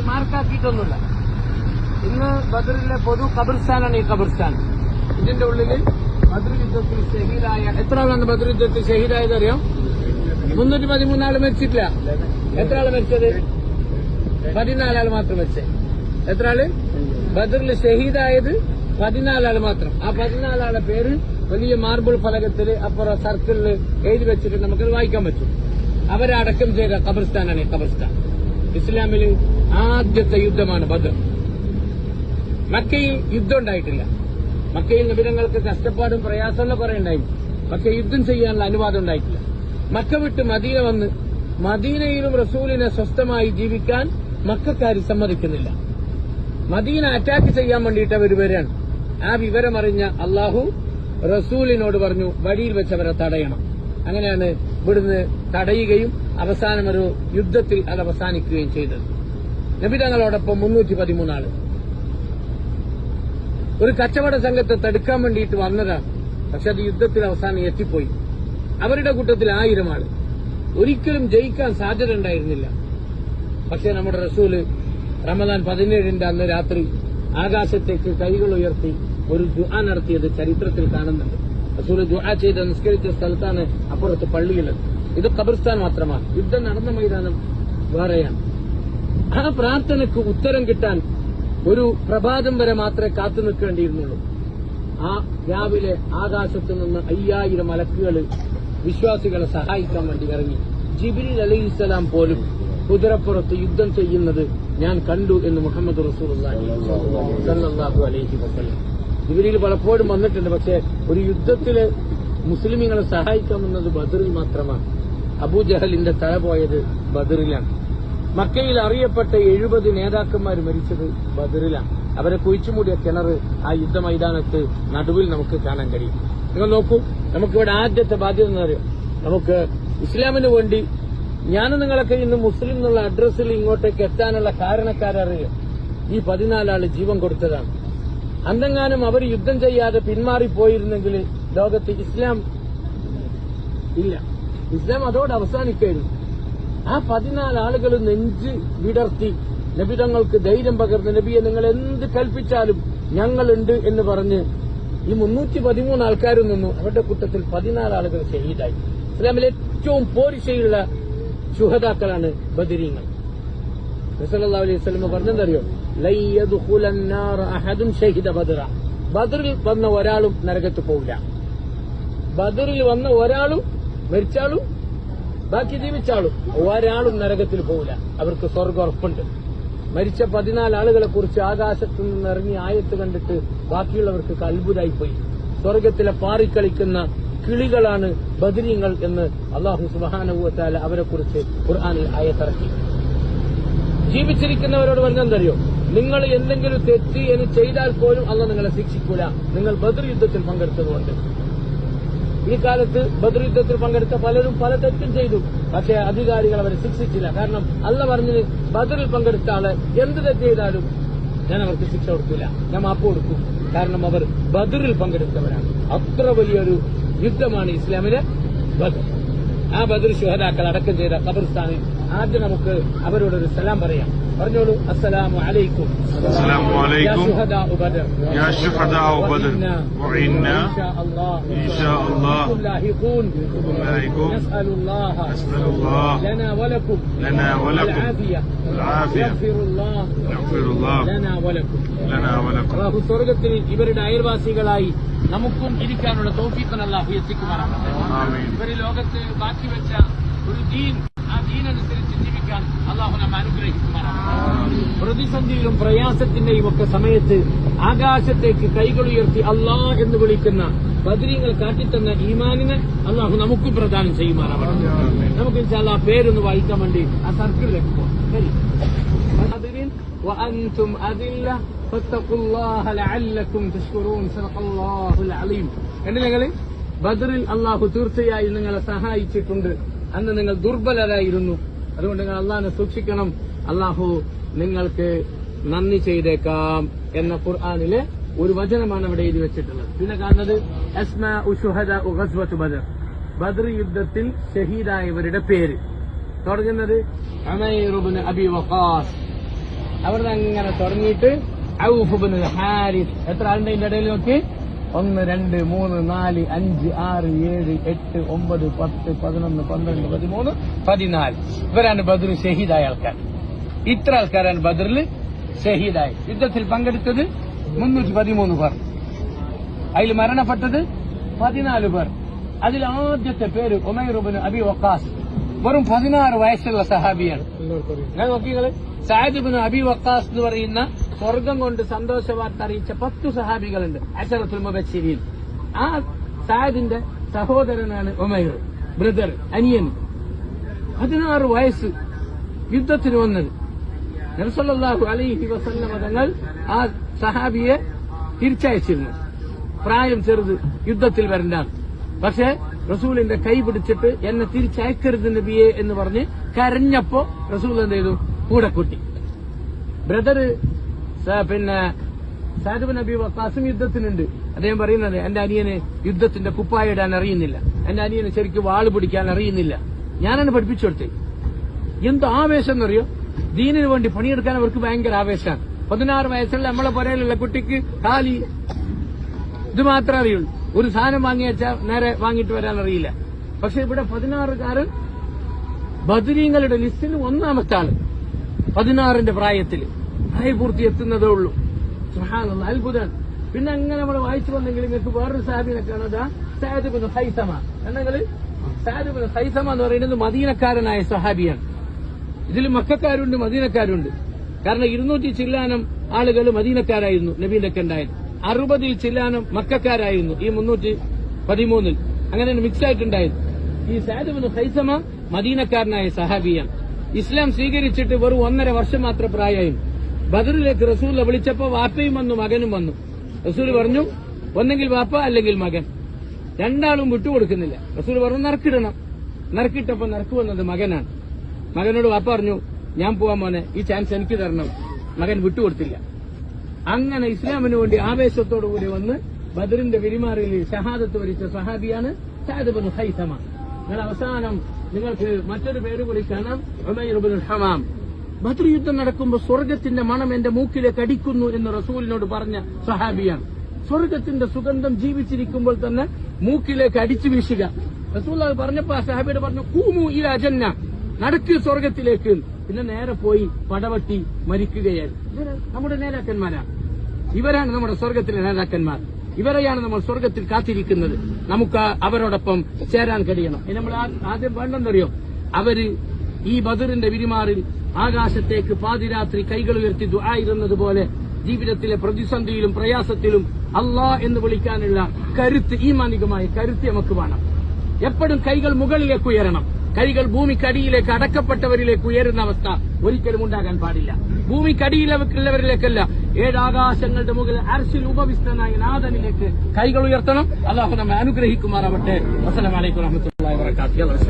മാർക്കാക്കിയിട്ടൊന്നുമില്ല. ഇന്ന് ബദറിലെ പൊതു ഖബർസ്ഥാനാണ് ഈ ഖബർസ്ഥാൻ. ഇതിന്റെ ഉള്ളിൽ ബദർ യുദ്ധത്തിൽ ഷഹീദായ എത്ര ആളാണ് ബദർ യുദ്ധത്തിൽ ഷഹീദായത് അറിയാം? 313 ആൾ മരിച്ചിട്ടില്ല. എത്ര ആള് മരിച്ചത്? 14 ആൾ മാത്രം മരിച്ചത്. എത്ര ആള് ബദറിൽ ഷഹീദായത്? 14 ആൾ മാത്രം. ആ 14 ആളുടെ പേര് വലിയ മാർബിൾ ഫലകത്തിൽ അപ്പുറം സർക്കിളിൽ എഴുതി വെച്ചിട്ട് നമുക്കത് വായിക്കാൻ പറ്റും. അവരെ അടക്കം ചെയ്ത ഖബർസ്ഥാനാണ് ഈ ഖബർസ്ഥാൻ. ഇസ്ലാമിൽ ആദ്യത്തെ യുദ്ധമാണ് ബദർ. മക്കയിൽ യുദ്ധം ഉണ്ടായിട്ടില്ല. മക്കയിൽ നബിതങ്ങൾക്ക് കഷ്ടപ്പാടും പ്രയാസമെല്ലാം കുറെ ഉണ്ടായിരുന്നു. പക്ഷെ യുദ്ധം ചെയ്യാനുള്ള അനുവാദം ഉണ്ടായിട്ടില്ല. മക്ക വിട്ട് മദീന വന്ന് മദീനയിലും റസൂലിനെ സ്വസ്ഥമായി ജീവിക്കാൻ മക്കാർ സമ്മതിക്കുന്നില്ല. മദീന അറ്റാക്ക് ചെയ്യാൻ വേണ്ടിയിട്ട് അവർ വരികയാണ്. ആ വിവരമറിഞ്ഞ അള്ളാഹു റസൂലിനോട് പറഞ്ഞു വഴിയിൽ വെച്ചവരെ തടയണം. അങ്ങനെയാണ് ഇവിടുന്ന് തടയുകയും അവസാനം ഒരു യുദ്ധത്തിൽ അത് അവസാനിക്കുകയും ചെയ്തത്. നബി തങ്ങളോടൊപ്പം 313 ആള് ഒരു കച്ചവട സംഘത്തെ തടുക്കാൻ വേണ്ടിയിട്ട് വന്നതാണ്. പക്ഷെ അത് യുദ്ധത്തിൽ അവസാനം എത്തിപ്പോയി. അവരുടെ കൂട്ടത്തിൽ 1000 ആള്. ഒരിക്കലും ജയിക്കാൻ സാധ്യത ഉണ്ടായിരുന്നില്ല. പക്ഷെ നമ്മുടെ റസൂല് റമദാൻ 17 അന്ന് രാത്രി ആകാശത്തേക്ക് കൈകൾ ഉയർത്തി ഒരു ദുആ നടത്തിയത് ചരിത്രത്തിൽ കാണുന്നുണ്ട്. റസൂല് ദുആ ചെയ്ത് നിസ്കരിച്ച സ്ഥലത്താണ് അപ്പുറത്ത് പള്ളിയുള്ളത്. ഇത് ഖബർസ്ഥാൻ മാത്രമാണ്. യുദ്ധം നടന്ന മൈതാനം വേറെയാണ്. ആ പ്രാർത്ഥനയ്ക്ക് ഉത്തരം കിട്ടാൻ ഒരു പ്രഭാതം വരെ മാത്രമേ കാത്തു നിൽക്കേണ്ടിയിരുന്നുള്ളൂ. ആ രാവിലെ ആകാശത്ത് നിന്ന് 5000 മലക്കുകൾ വിശ്വാസികളെ സഹായിക്കാൻ വേണ്ടി ഇറങ്ങി. ജിബ്രീൽ അലൈഹിസ്സലാം പോലും കുതിരപ്പുറത്ത് യുദ്ധം ചെയ്യുന്നത് ഞാൻ കണ്ടു എന്ന് മുഹമ്മദ് റസൂലുള്ളാഹി സ്വല്ലല്ലാഹു അലൈഹി വസല്ലം. ജിബ്രീൽ പലപ്പോഴും വന്നിട്ടുണ്ട്. പക്ഷേ ഒരു യുദ്ധത്തില് മുസ്ലിമീങ്ങളെ സഹായിക്കാമെന്നത് ബദറിൽ മാത്രമാണ്. അബൂജഹലിന്റെ തല പോയത് ബദറിലാണ്. മക്കയിൽ അറിയപ്പെട്ട 70 നേതാക്കന്മാർ മരിച്ചത് ബദറിലാണ്. അവരെ കുഴിച്ചുമൂടിയ കിണർ ആ യുദ്ധ മൈതാനത്ത് നടുവിൽ നമുക്ക് കാണാൻ കഴിയും. നിങ്ങൾ നോക്കൂ, നമുക്കിവിടെ ആദ്യത്തെ ബാധ്യത എന്ന് പറയും, നമുക്ക് ഇസ്ലാമിന് വേണ്ടി ഞാനും നിങ്ങളൊക്കെ ഇന്ന് മുസ്ലിം എന്നുള്ള അഡ്രസ്സിൽ ഇങ്ങോട്ടേക്ക് എത്താനുള്ള കാരണക്കാരറിയാം. ഈ 14 ആള് ജീവൻ കൊടുത്തതാണ്. അന്നെങ്ങാനും അവർ യുദ്ധം ചെയ്യാതെ പിന്മാറിപ്പോയിരുന്നെങ്കിൽ ലോകത്ത് ഇസ്ലാം ഇല്ല. ഇസ്ലാം അതോടെ അവസാനിക്കായിരുന്നു. ആ 14 ആളുകൾ നെഞ്ച് വിടർത്തി നബി തങ്ങൾക്ക് ധൈര്യം പകർന്ന്, നബിയെ നിങ്ങൾ എന്ത് കൽപ്പിച്ചാലും ഞങ്ങളുണ്ട് എന്ന് പറഞ്ഞ് ഈ 313 ആൾക്കാരിൽ നിന്നു അവരുടെ കൂട്ടത്തിൽ 14 ആളുകൾ ഷഹീദായി. ഇസ്ലാമിലെ ഏറ്റവും പോരിശയുള്ള ശുഹദാക്കളാണ് ബദരീങ്ങൾ. നബി സല്ലല്ലാഹു അലൈഹി വസല്ലം പറഞ്ഞെന്തറിയോ? ലൻ യദ്ഖുലൻ നാറ അഹദുൻ ഷഹീദ ബദറ. ബദറിൽ വന്ന ഒരാളും നരകത്ത് പോവില്ല. ബദറിൽ വന്ന ഒരാളും മരിച്ചാളും ബാക്കി ജീവിച്ചാളും ഒരാളും നരകത്തിൽ പോവില്ല. അവർക്ക് സ്വർഗ്ഗം ഉറപ്പുണ്ട്. മരിച്ച 14 ആളുകളെ കുറിച്ച് ആകാശത്തു നിന്ന് ഇറങ്ങി ആയത്ത് കണ്ടിട്ട് ബാക്കിയുള്ളവർക്ക് അത്ഭുതമായിപ്പോയി. സ്വർഗ്ഗത്തിലെ പാറിക്കളിക്കുന്ന കിളികളാണ് ബദരീങ്ങൾ എന്ന് അല്ലാഹു സുബ്ഹാനഹു വ തആല അവരെക്കുറിച്ച് ഖുർആനിൽ ആയത്തിറക്കി. ജീവിച്ചിരിക്കുന്നവരോട് പറഞ്ഞെന്തറിയോ? നിങ്ങൾ എന്തെങ്കിലും തെറ്റ് എന്ന് ചെയ്താൽ പോലും അല്ലാഹു നിങ്ങളെ ശിക്ഷിക്കൂല, നിങ്ങൾ ബദർ യുദ്ധത്തിൽ പങ്കെടുത്തതുകൊണ്ട്. ഈ കാലത്ത് ബദർ യുദ്ധത്തിൽ പങ്കെടുത്ത പലരും പല തെറ്റും ചെയ്തു. പക്ഷേ അധികാരികൾ അവരെ ശിക്ഷിച്ചില്ല. കാരണം അല്ലാഹു പറഞ്ഞത് ബദറിൽ പങ്കെടുത്ത ആളെ എന്ത് തെറ്റ് ചെയ്താലും ഞാൻ അവർക്ക് ശിക്ഷ കൊടുക്കില്ല, ഞാൻ മാപ്പ് കൊടുക്കും. കാരണം അവർ ബദറിൽ പങ്കെടുത്തവരാണ്. അത്ര വലിയൊരു യുദ്ധമാണ് ഇസ്ലാമിലെ ബദർ. ആ ബദർ ശുഹദാക്കൾ അടക്കം ചെയ്ത ഖബർസ്ഥാനിൽ ആദ്യം നമുക്ക് അവരോടൊരു സലാം പറയാം. പറഞ്ഞോളൂ, അസ്സലാമു അലൈക്കും യാ ശുഹദാഉ ബദർ യാ ശുഹദാഉ ബദർ വഇന്നാ ഇൻഷാഅല്ലാഹ് ലാഹിഖൂൻ നസ്അലുല്ലാഹ ലനാ വലക്കും العافية يغفر الله لنا ولكم. അല്ലാഹു സ്വർഗ്ഗത്തിൽ ഇവരുടെ അയൽവാസികളായി നമുക്കും ഇരിക്കാനുള്ള തൗഫീഖ് അല്ലാഹു എത്തിക്കുമാറാകട്ടെ. ഇവർ ലോകത്ത് ബാക്കി വെച്ച ഒരു ദീൻ, ആ ദീനനുസരിച്ച് ജീവിക്കാൻ അല്ലാഹു നമ്മെ അനുഗ്രഹിക്കുമാറാകട്ടെ. പ്രതിസന്ധിയിലും പ്രയാസത്തിന്റെയും ഒക്കെ സമയത്ത് ആകാശത്തേക്ക് കൈകളുയർത്തി അല്ലാഹ് എന്ന് വിളിക്കുന്ന ബദരീങ്ങൾ കാട്ടിത്തന്ന ഈമാനിനെ അല്ലാഹു നമുക്കും പ്രദാനം ചെയ്യുമാറാകട്ടെ. നമുക്ക് ഇൻഷാ അല്ലാഹ് പേരൊന്ന് വായിക്കാൻ വേണ്ടി ആ സർക്കിളിലേക്ക് പോകാം. ശരി. وأنتم أذلة فاتقوا الله لعلكم تشكرون صدق الله العظيم. നിങ്ങൾ ബദറിൽ അല്ലാഹു തീർച്ചയായും നിങ്ങളെ സഹായിച്ചിട്ടുണ്ട്. അന്ന് നിങ്ങൾ ദുർബലരായിരുന്നു. അതുകൊണ്ട് നിങ്ങൾ അല്ലാഹുവിനെ സൂക്ഷിക്കണം. അല്ലാഹു നിങ്ങൾക്ക് നന്ദി ചെയ്തേക്കാം എന്ന ഖുർആനിലെ ഒരു വചനമാണ് അവിടെ എഴുതി വെച്ചിട്ടുള്ളത്. പിന്നെ കാണുന്നത് അസ്മാഉ ശുഹദാഉ ഗസ്വത്ത് ബദർ. ബദർ യുദ്ധത്തിൽ ഷഹീദായവരുടെ പേര് തുടങ്ങുന്നത് ഉമൈർ ഇബ്നു അബി വഖാസ്, അവിടുന്ന് അങ്ങനെ തുടങ്ങിയിട്ട് ഔഫ് ബിൻ ഹാരിസ് എത്ര ആളുടെ ഇതിന്റെ ഇടയിൽ നോക്കി 1 2 3 4 5 6 7 8 9 10 11 12 13 14 ഇവരാണ് ബദർ ഷഹീദായ ആൾക്കാർ. ഇത്ര ആൾക്കാരാണ് ബദറിൽ ഷഹീദായി. യുദ്ധത്തിൽ പങ്കെടുത്തത് 313 പേർ. അതിൽ മരണപ്പെട്ടത് 14 പേർ. അതിൽ ആദ്യത്തെ പേര് ഉമൈർ ഇബ്നു അബി വഖാസ്. വെറും 16 വയസ്സുള്ള സഹാബിയാണ്. ഞാൻ നോക്കിയത് സഅദ് ഇബ്നു അബി വഖാസ് എന്ന് പറയുന്ന സ്വർഗം കൊണ്ട് സന്തോഷ വാർത്ത അറിയിച്ച 10 സഹാബികളുണ്ട്. അശറത്തുൽ മുബശ്ശിരീൻ. ആ സഅദിന്റെ സഹോദരനാണ് ഉമൈർ, ബ്രദർ, അനിയൻ. 16 വയസ്സ് യുദ്ധത്തിന് വന്നത്. നബി സല്ലല്ലാഹു അലൈഹി വസല്ലം തങ്ങൾ ആ സഹാബിയെ തിരിച്ചയച്ചിരുന്നു. പ്രായം ചെറുത്, യുദ്ധത്തിൽ വരണ്ട. പക്ഷെ റസൂലിന്റെ കൈ പിടിച്ചിട്ട് എന്നെ തിരിച്ചയക്കരുത് നബിയെ എന്ന് പറഞ്ഞ് കരഞ്ഞപ്പോ റസൂൽ എന്ത് ചെയ്തു? കൂടെ കൂട്ടി. ബ്രദർ പിന്നെ സഅദ് ബിൻ അബി വഖാസും യുദ്ധത്തിനുണ്ട്. അദ്ദേഹം പറയുന്നത് എന്റെ അനിയന് യുദ്ധത്തിന്റെ കുപ്പായ ഇടാൻ അറിയുന്നില്ല, എന്റെ അനിയന് ശരിക്കും വാള് പിടിക്കാൻ അറിയുന്നില്ല. ഞാനാണ് പഠിപ്പിച്ചു കൊടുത്തത്. എന്ത് ആവേശം എന്നറിയോ? ദീനിന് വേണ്ടി പണിയെടുക്കാൻ അവർക്ക് ഭയങ്കര ആവേശമാണ്. 16 വയസ്സുള്ള നമ്മളെ പുരയിലുള്ള കുട്ടിക്ക് കാലി ഇത് മാത്രമേ അറിയുള്ളൂ. ഒരു സാധനം വാങ്ങി വെച്ചാൽ നേരെ വാങ്ങിയിട്ട് വരാൻ അറിയില്ല. പക്ഷെ ഇവിടെ 16കാരൻ ബദരീങ്ങളുടെ ലിസ്റ്റിൽ 1ാമത്തെ ആള്, 16ന്റെ പ്രായത്തിൽ പ്രായപൂർത്തി എത്തുന്നതേ ഉള്ളൂ. സുബ്ഹാനല്ലാഹ്, അത്ഭുതം. പിന്നെ അങ്ങനെ നമ്മൾ വായിച്ചു വന്നെങ്കിൽ നിങ്ങൾക്ക് വേറൊരു സാഹിബിനെ കാണുക, സഅദ് ഇബ്നു ഖൈസമ. എന്നെങ്കിൽ സഅദ് ഇബ്നു ഖൈസമ എന്ന് പറയുന്നത് മദീനക്കാരനായ സഹാബിയാണ്. ഇതിൽ മക്കക്കാരുണ്ട്, മദീനക്കാരുണ്ട്. കാരണം 200 ചില്ലാനം ആളുകൾ മദീനക്കാരായിരുന്നു നബീന്റെ ഒക്കെ ഉണ്ടായത്. 60 ചില്ലാനം മക്കക്കാരായിരുന്നു ഈ 313. അങ്ങനെ മിക്സ് ആയിട്ടുണ്ടായിരുന്നു. ഈ സഅദ് ഇബ്നു ഖൈസമ മദീനക്കാരനായ സഹാബിയാണ്. ഇസ്ലാം സ്വീകരിച്ചിട്ട് വെറും 1.5 വർഷം മാത്രം പ്രായമായിരുന്നു. ബദറിലേക്ക് റസൂൽ വിളിച്ചപ്പോ വാപ്പയും വന്നു, മകനും വന്നു. റസൂൽ പറഞ്ഞു ഒന്നെങ്കിൽ വാപ്പ അല്ലെങ്കിൽ മകൻ, രണ്ടാളും വിട്ടുകൊടുക്കുന്നില്ല. റസൂൽ പറഞ്ഞു നറുക്കിടണം. നറുക്കിട്ടപ്പോ നറുക്ക് വന്നത് മകനാണ്. മകനോട് വാപ്പ പറഞ്ഞു ഞാൻ പോവാൻ മോനെ, ഈ ചാൻസ് എനിക്ക് തരണം. മകൻ വിട്ടുകൊടുത്തില്ല. അങ്ങനെ ഇസ്ലാമിന് വേണ്ടി ആവേശത്തോടുകൂടി വന്ന് ബദറിന്റെ വിരിമാറിൽ ഷഹാദത്ത് വരിച്ച സഹാബിയാണ് സഅദ് ഇബ്നു ഖൈസമ. നിങ്ങൾ അവസാനം നിങ്ങൾക്ക് മറ്റൊരു പേര് കൂടി കാണാം, ഉമൈർ ഇബ്നുൽ ഹമാം. ബദർ യുദ്ധം നടക്കുമ്പോൾ സ്വർഗത്തിന്റെ മണം എന്റെ മൂക്കിലേക്ക് അടിക്കുന്നു എന്ന് റസൂലിനോട് പറഞ്ഞ സഹാബിയാണ്. സ്വർഗത്തിന്റെ സുഗന്ധം ജീവിച്ചിരിക്കുമ്പോൾ തന്നെ മൂക്കിലേക്ക് അടിച്ചു വീശുക. റസൂൽ അത് പറഞ്ഞപ്പോ ആ സഹാബിയോട് പറഞ്ഞു ഖൂമു ഇലാ ജന്ന, നടക്ക് സ്വർഗത്തിലേക്ക്. പിന്നെ നേരെ പോയി പടവട്ടി മരിക്കുകയായിരുന്നു. നമ്മുടെ നേതാക്കന്മാരാണ്. ഇവരാണ് നമ്മുടെ സ്വർഗത്തിലെ നേതാക്കന്മാർ. ഇവരെയാണ് നമ്മൾ സ്വർഗത്തിൽ കാത്തിരിക്കുന്നത്. നമുക്ക് അവരോടൊപ്പം ചേരാൻ കഴിയണം. ഇനി നമ്മൾ ആദ്യം വേണ്ടെന്നറിയോ, അവര് ഈ ബദറിന്റെ വിരിമാറിൽ ആകാശത്തേക്ക് പാതിരാത്രി കൈകൾ ഉയർത്തി ദുആ ഇരുന്നതുപോലെ ജീവിതത്തിലെ പ്രതിസന്ധിയിലും പ്രയാസത്തിലും അല്ലാഹ് എന്ന് വിളിക്കാനുള്ള കരുത്ത്, ഈമാനികമായ കരുത്ത് നമുക്ക് വേണം. എപ്പോഴും കൈകൾ മുകളിലേക്ക് ഉയരണം. കൈകൾ ഭൂമിക്കടിയിലേക്ക് അടക്കപ്പെട്ടവരിലേക്ക് ഉയരുന്ന അവസ്ഥ ഒരിക്കലും ഉണ്ടാകാൻ പാടില്ല. ഭൂമിക്കടിയിലുള്ളവരിലേക്കല്ല, 7 ആകാശങ്ങളുടെ മുകളിൽ അർശിൽ ഉപവിഷ്ടനായ നാഥനിലേക്ക് കൈകൾ ഉയർത്തണം. അല്ലാഹു നമ്മെ അനുഗ്രഹിക്കുമാറാവട്ടെ. അസ്സലാമു അലൈക്കും വറഹ്മത്തുള്ളാഹി വബറകാതുഹു.